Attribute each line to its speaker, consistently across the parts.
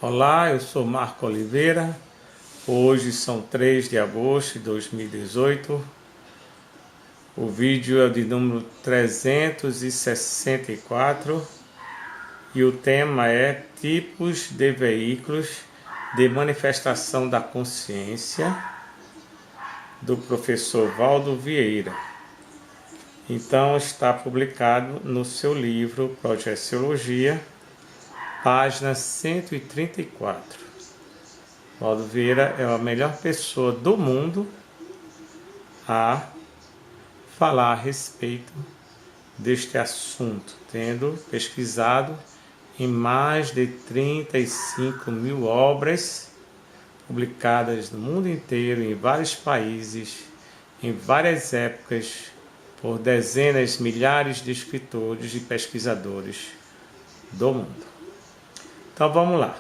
Speaker 1: Olá, eu sou Marco Oliveira. Hoje são 3 de agosto de 2018. O vídeo é de número 364 e o tema é tipos de veículos de manifestação da consciência, do professor Valdo Vieira. Então está publicado no seu livro Projeciologia, página 134. Valdo Vieira é a melhor pessoa do mundo a falar a respeito deste assunto, tendo pesquisado em mais de 35 mil obras publicadas no mundo inteiro, em vários países, em várias épocas, por dezenas, milhares de escritores e pesquisadores do mundo. Então vamos lá.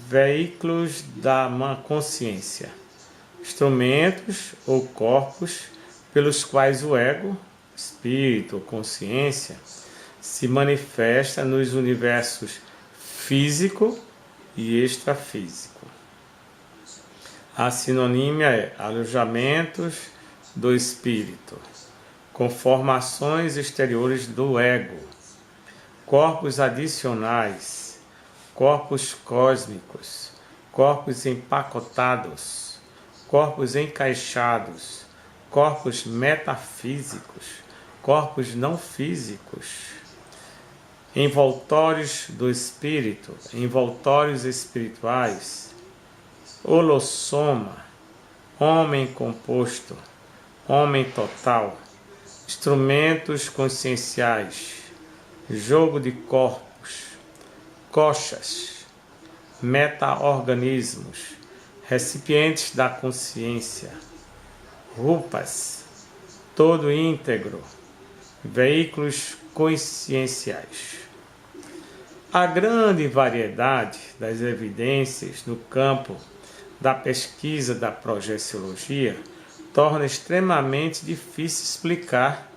Speaker 1: Veículos da consciência. Instrumentos ou corpos pelos quais o ego, espírito ou consciência se manifesta nos universos físico e extrafísico. A sinonímia é alojamentos do espírito, conformações exteriores do ego, corpos adicionais, corpos cósmicos, corpos empacotados, corpos encaixados, corpos metafísicos, corpos não físicos, envoltórios do espírito, envoltórios espirituais, holossoma, homem composto, homem total, instrumentos conscienciais, jogo de corpos, coxas, meta-organismos, recipientes da consciência, rupas, todo íntegro, veículos conscienciais. A grande variedade das evidências no campo da pesquisa da projeciologia torna extremamente difícil explicar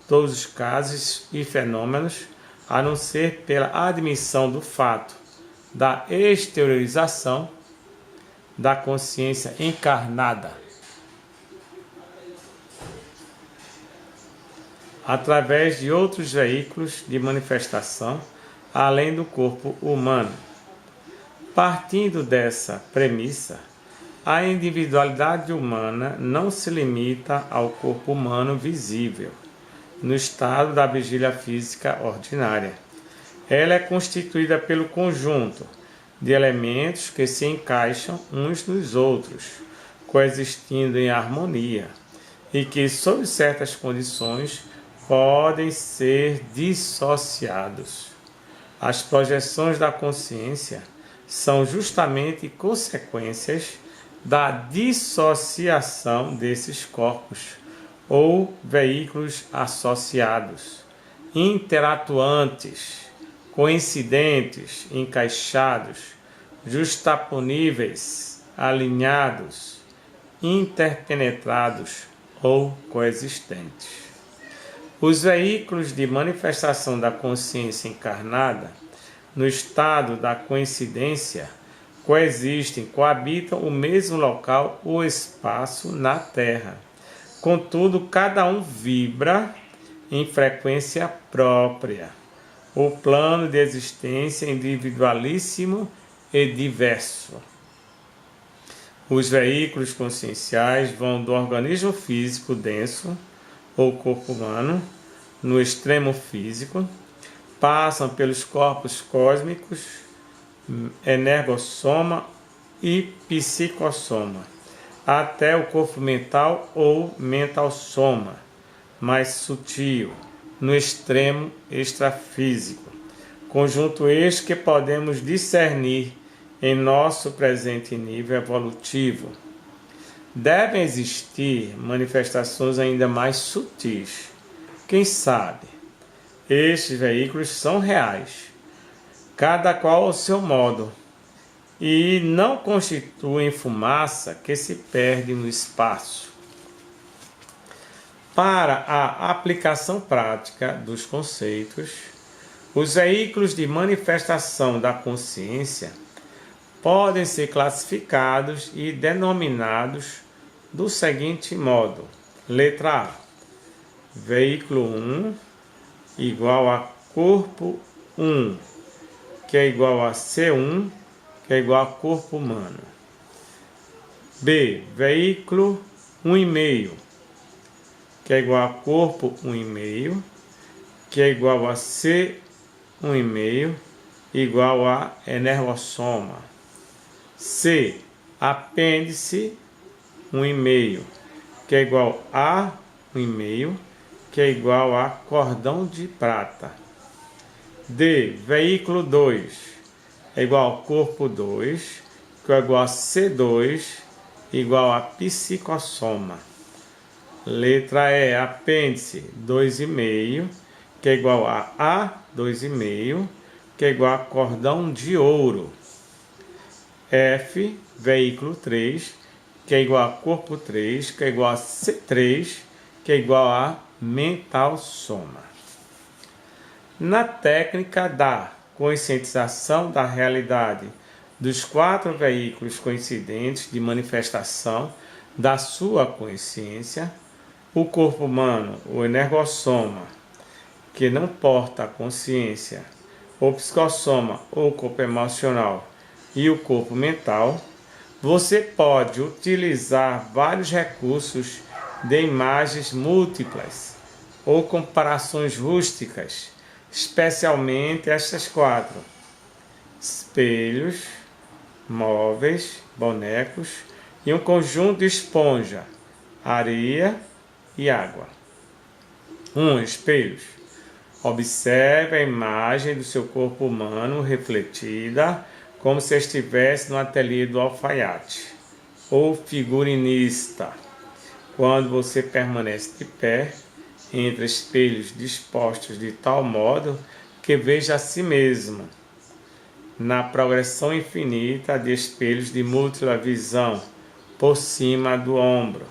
Speaker 1: todos os casos e fenômenos, a não ser pela admissão do fato da exteriorização da consciência encarnada através de outros veículos de manifestação além do corpo humano. Partindo dessa premissa, a individualidade humana não se limita ao corpo humano visível, no estado da vigília física ordinária. Ela é constituída pelo conjunto de elementos que se encaixam uns nos outros, coexistindo em harmonia, e que, sob certas condições, podem ser dissociados. As projeções da consciência são justamente consequências da dissociação desses corpos ou veículos associados, interatuantes, coincidentes, encaixados, justaponíveis, alinhados, interpenetrados ou coexistentes. Os veículos de manifestação da consciência encarnada, no estado da coincidência, coexistem, coabitam o mesmo local ou espaço na Terra. Contudo, cada um vibra em frequência própria. O plano de existência individualíssimo e diverso. Os veículos conscienciais vão do organismo físico denso, ou corpo humano, no extremo físico, passam pelos corpos cósmicos, energossoma e psicossoma, até o corpo mental ou mentalsoma, mais sutil, no extremo extrafísico. Conjunto este que podemos discernir em nosso presente nível evolutivo. Devem existir manifestações ainda mais sutis. Quem sabe? Estes veículos são reais, cada qual ao seu modo, e não constituem fumaça que se perde no espaço. Para a aplicação prática dos conceitos, os veículos de manifestação da consciência podem ser classificados e denominados do seguinte modo. Letra A. Veículo 1 igual a corpo 1, que é igual a C1, que é igual a corpo humano. B. Veículo 1,5, que é igual a corpo 1,5, que é igual a C1,5, igual a energossoma. C. Apêndice 1,5, que é igual a 1,5, que é igual a cordão de prata. D. Veículo 2 é igual a corpo 2, que é igual a C2, igual a psicossoma. Letra E. Apêndice 2,5, que é igual a 2,5, que é igual a cordão de ouro. F. Veículo 3, que é igual a corpo 3, que é igual a C3, que é igual a mental soma. Na técnica da conscientização da realidade dos 4 veículos coincidentes de manifestação da sua consciência, o corpo humano, o energossoma, que não porta a consciência, o psicossoma, ou corpo emocional, e o corpo mental, você pode utilizar vários recursos de imagens múltiplas ou comparações rústicas, especialmente estas 4: espelhos, móveis, bonecos e um conjunto de esponja, areia e água. 1. Espelhos. Observe a imagem do seu corpo humano refletida como se estivesse no ateliê do alfaiate ou figurinista. Quando você permanece de pé entre espelhos dispostos de tal modo que veja a si mesmo na progressão infinita de espelhos de múltipla visão por cima do ombro.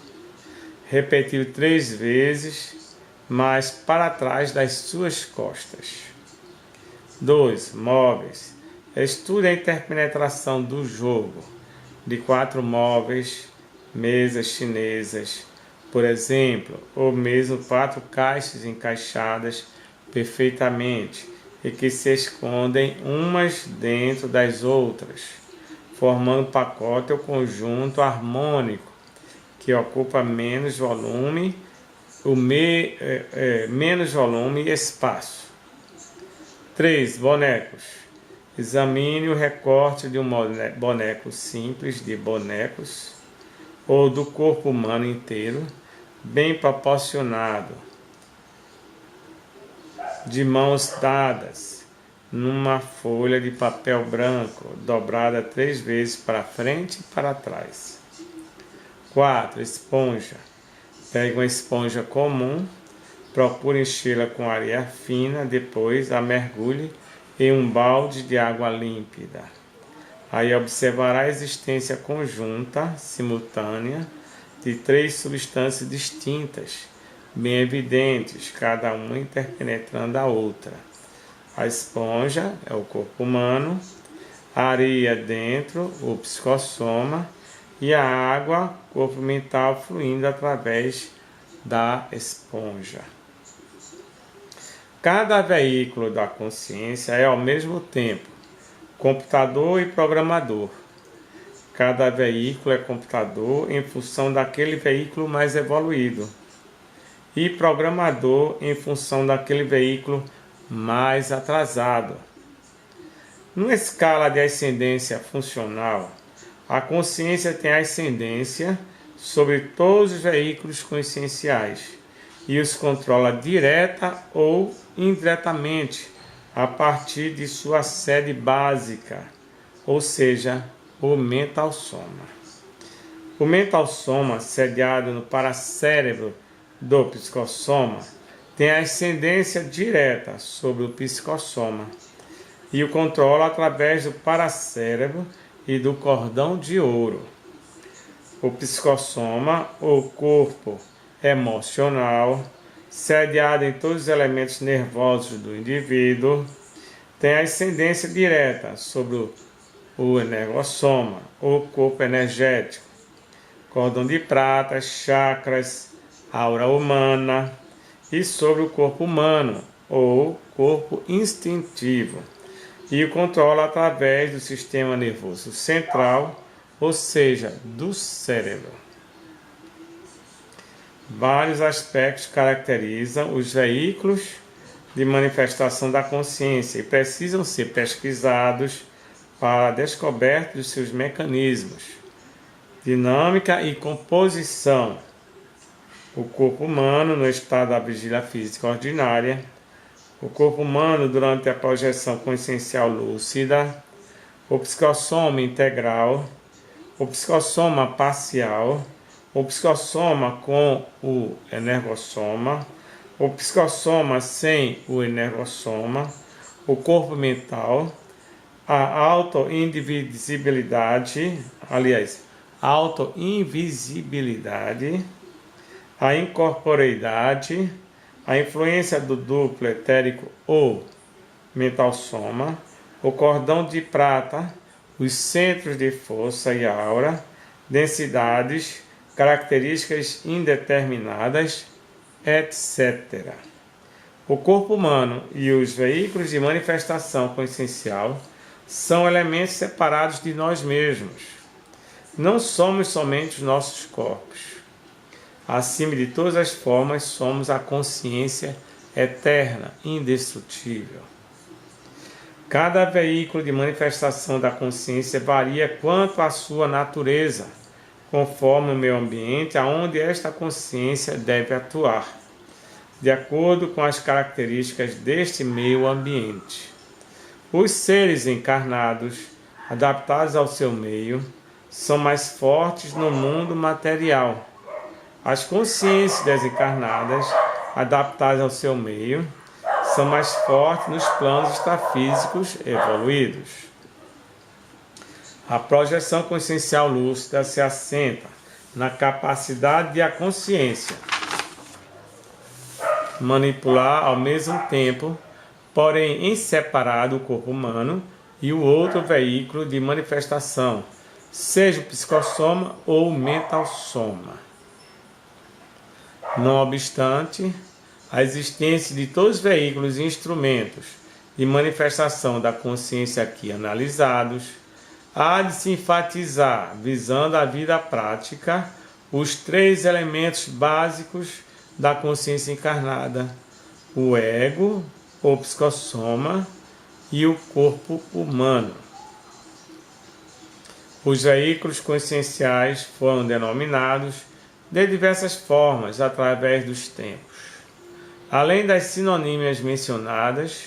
Speaker 1: Repetiu 3 vezes, mas para trás das suas costas. 2. Móveis. Estude a interpenetração do jogo de 4 móveis, mesas chinesas, por exemplo, ou mesmo 4 caixas encaixadas perfeitamente e que se escondem umas dentro das outras, formando pacote ou conjunto harmônico que ocupa menos volume, menos volume e espaço. 3. Bonecos. Examine o recorte de um boneco simples de bonecos ou do corpo humano inteiro, bem proporcionado, de mãos dadas, numa folha de papel branco, dobrada 3 vezes para frente e para trás. 4. Esponja. Pegue uma esponja comum, procure enchê-la com areia fina, depois a mergulhe em um balde de água límpida. Aí observará a existência conjunta, simultânea, de 3 substâncias distintas, bem evidentes, cada uma interpenetrando a outra. A esponja é o corpo humano, a areia dentro, o psicossoma, e a água, corpo mental, fluindo através da esponja. Cada veículo da consciência é ao mesmo tempo computador e programador. Cada veículo é computador em função daquele veículo mais evoluído e programador em função daquele veículo mais atrasado. Numa escala de ascendência funcional, a consciência tem ascendência sobre todos os veículos conscienciais e os controla direta ou indiretamente a partir de sua sede básica, ou seja, o mental soma. O mental soma, sediado no paracérebro do psicossoma, tem ascendência direta sobre o psicossoma e o controla através do paracérebro e do cordão de ouro. O psicossoma, ou corpo emocional, sediado em todos os elementos nervosos do indivíduo, tem ascendência direta sobre o o energossoma, o corpo energético, cordão de prata, chakras, aura humana, e sobre o corpo humano, ou corpo instintivo, e o controla através do sistema nervoso central, ou seja, do cérebro. Vários aspectos caracterizam os veículos de manifestação da consciência e precisam ser pesquisados para a descoberta dos seus mecanismos, dinâmica e composição. O corpo humano no estado da vigília física ordinária, o corpo humano durante a projeção consciencial lúcida, o psicossoma integral, o psicossoma parcial, o psicossoma com o energossoma, o psicossoma sem o energossoma, o corpo mental, a autoinvisibilidade, a incorporeidade, a influência do duplo etérico ou mental soma, o cordão de prata, os centros de força e aura, densidades, características indeterminadas, etc. O corpo humano e os veículos de manifestação consciencial são elementos separados de nós mesmos. Não somos somente os nossos corpos. Acima de todas as formas, somos a consciência eterna, indestrutível. Cada veículo de manifestação da consciência varia quanto à sua natureza, conforme o meio ambiente aonde esta consciência deve atuar, de acordo com as características deste meio ambiente. Os seres encarnados, adaptados ao seu meio, são mais fortes no mundo material. As consciências desencarnadas, adaptadas ao seu meio, são mais fortes nos planos extrafísicos evoluídos. A projeção consciencial lúcida se assenta na capacidade de a consciência manipular ao mesmo tempo, porém em separado, o corpo humano e o outro veículo de manifestação, seja o psicossoma ou o mental soma. Não obstante, a existência de todos os veículos e instrumentos de manifestação da consciência aqui analisados, há de se enfatizar, visando a vida prática, os três elementos básicos da consciência encarnada: o ego, o psicossoma e o corpo humano. Os veículos conscienciais foram denominados de diversas formas através dos tempos. Além das sinonímias mencionadas,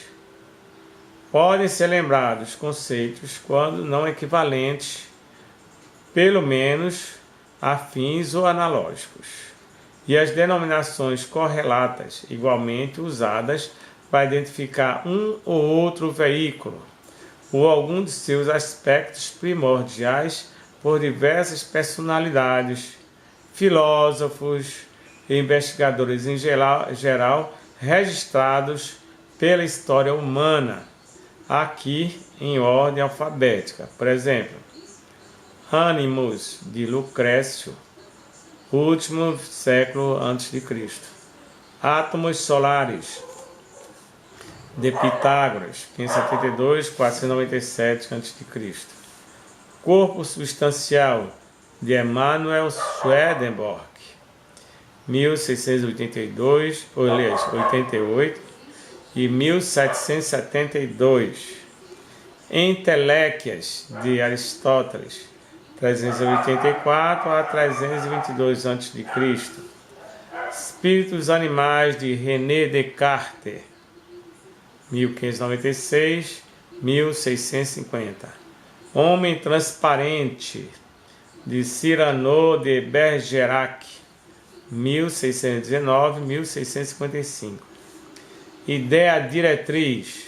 Speaker 1: podem ser lembrados conceitos, quando não equivalentes, pelo menos afins ou analógicos, e as denominações correlatas, igualmente usadas para identificar um ou outro veículo, ou algum de seus aspectos primordiais por diversas personalidades, filósofos e investigadores em geral registrados pela história humana, aqui em ordem alfabética. Por exemplo, Animus, de Lucrécio, último século a.C. Átomos solares, de Pitágoras, 572, 497 a.C. Corpo substancial, de Emanuel Swedenborg, 1688 e 1772. Enteléquias, de Aristóteles, 384 a 322 a.C. Espíritos animais, de René Descartes, 1596, 1650. Homem transparente, de Cyrano de Bergerac, 1619, 1655. Ideia diretriz,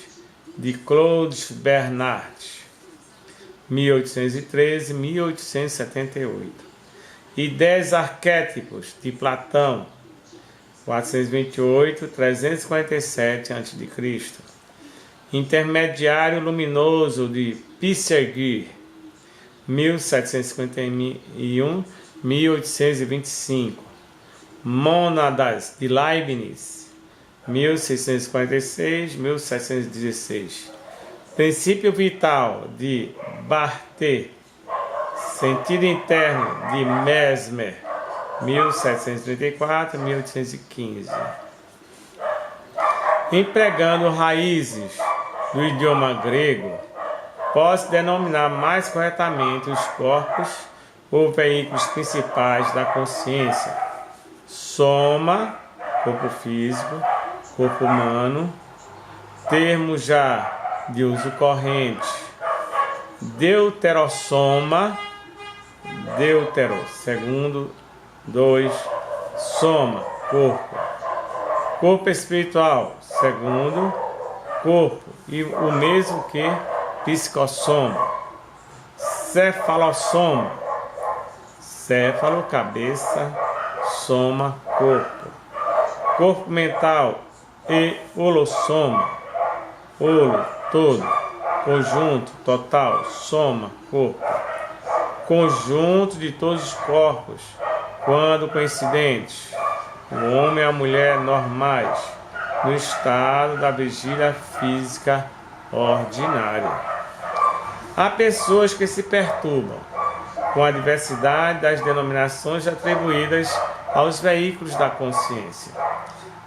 Speaker 1: de Claude Bernard, 1813, 1878. Ideias arquétipos, de Platão, 428, 347 a.C. Intermediário luminoso, de Pisserguy, 1751, 1825. Mônadas de Leibniz, 1646, 1716. Princípio vital de Barthes, sentido interno de Mesmer, 1734, 1815. Empregando raízes do idioma grego, pode-se denominar mais corretamente os corpos ou veículos principais da consciência: soma, corpo físico, corpo humano, termo já de uso corrente, deuterossoma, deutero, segundo, 2, soma, corpo espiritual, segundo, corpo, e o mesmo que psicossoma, cefalossoma, céfalo, cabeça, soma, corpo mental, e holossoma, holo, todo, conjunto, total, soma, corpo, conjunto de todos os corpos, quando coincidentes, o homem e a mulher normais, no estado da vigília física ordinária. Há pessoas que se perturbam com a diversidade das denominações atribuídas aos veículos da consciência.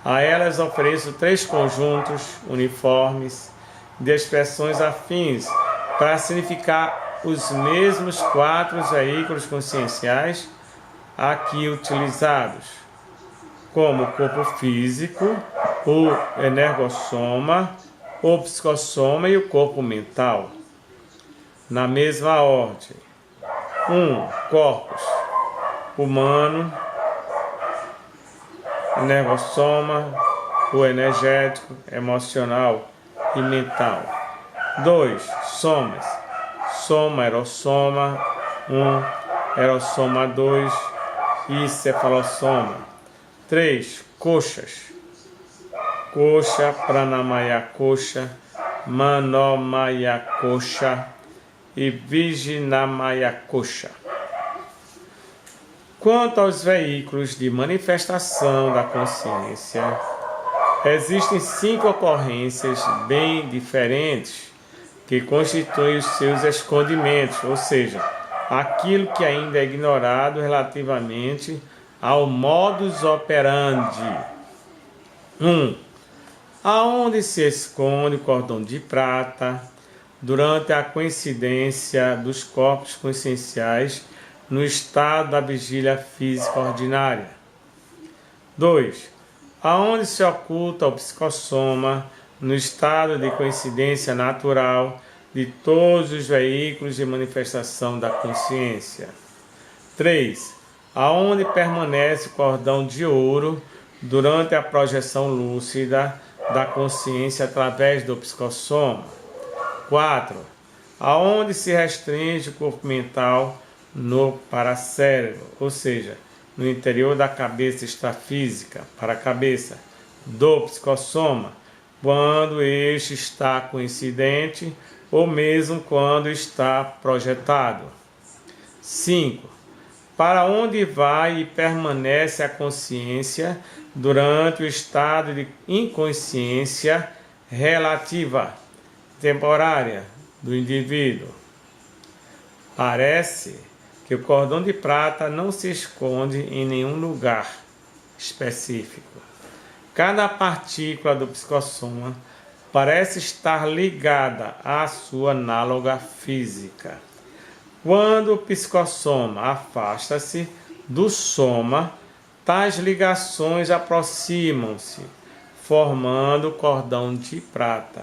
Speaker 1: A elas ofereço 3 conjuntos uniformes de expressões afins para significar os mesmos 4 veículos conscienciais aqui utilizados, como o corpo físico, o energossoma, o psicossoma e o corpo mental. Na mesma ordem: 1. Corpos humano, energossoma, o energético, emocional e mental. 2. Somas: soma, erossoma 1, erossoma 2 e cefalossoma. 3. Coxas: coxa, pranamaya coxa, manomaya coxa e Vijnanamaya coxa. Quanto aos veículos de manifestação da consciência, existem 5 ocorrências bem diferentes que constituem os seus escondimentos, ou seja, aquilo que ainda é ignorado relativamente ao modus operandi. 1. Aonde se esconde o cordão de prata durante a coincidência dos corpos conscienciais no estado da vigília física ordinária. 2. Aonde se oculta o psicossoma no estado de coincidência natural de todos os veículos de manifestação da consciência. 3. Aonde permanece o cordão de ouro durante a projeção lúcida da consciência através do psicossoma. 4. Aonde se restringe o corpo mental no paracérebro, ou seja, no interior da cabeça extrafísica, para a cabeça do psicossoma, quando este está coincidente ou mesmo quando está projetado. 5. Para onde vai e permanece a consciência durante o estado de inconsciência relativa, temporária, do indivíduo? Parece que o cordão de prata não se esconde em nenhum lugar específico. Cada partícula do psicossoma parece estar ligada à sua análoga física. Quando o psicossoma afasta-se do soma, tais ligações aproximam-se, formando o cordão de prata.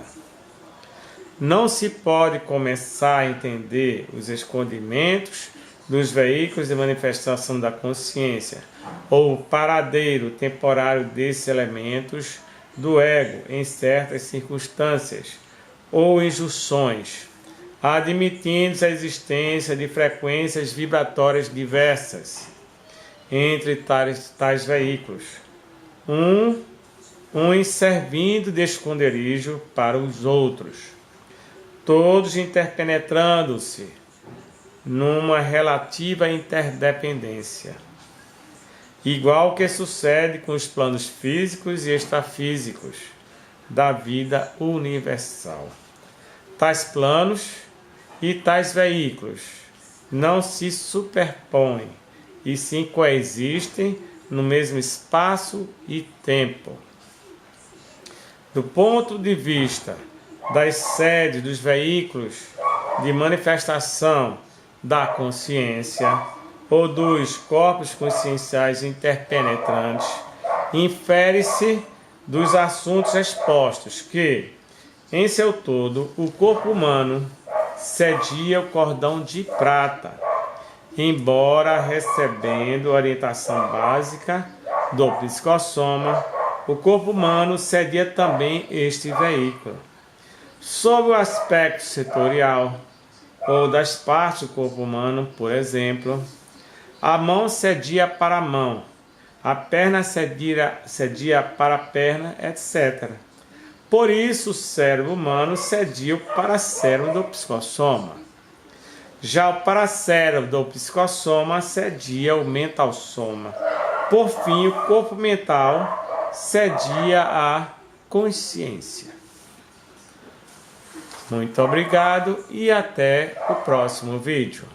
Speaker 1: Não se pode começar a entender os escondimentos dos veículos de manifestação da consciência, ou o paradeiro temporário desses elementos do ego em certas circunstâncias ou injunções, admitindo-se a existência de frequências vibratórias diversas entre tais veículos, uns servindo de esconderijo para os outros, todos interpenetrando-se, numa relativa interdependência, igual que sucede com os planos físicos e extrafísicos da vida universal. Tais planos e tais veículos não se superpõem, e sim coexistem no mesmo espaço e tempo. Do ponto de vista das sedes dos veículos de manifestação da consciência ou dos corpos conscienciais interpenetrantes, infere-se dos assuntos expostos que, em seu todo, o corpo humano cedia o cordão de prata, embora recebendo orientação básica do psicossoma, o corpo humano cedia também este veículo. Sob o aspecto setorial, ou das partes do corpo humano, por exemplo, a mão cedia para a mão, a perna cedia para a perna, etc. Por isso, o cérebro humano cedia o paracérebro do psicossoma. Já o paracérebro do psicossoma cedia o mentalsoma. Por fim, o corpo mental cedia a consciência. Muito obrigado e até o próximo vídeo.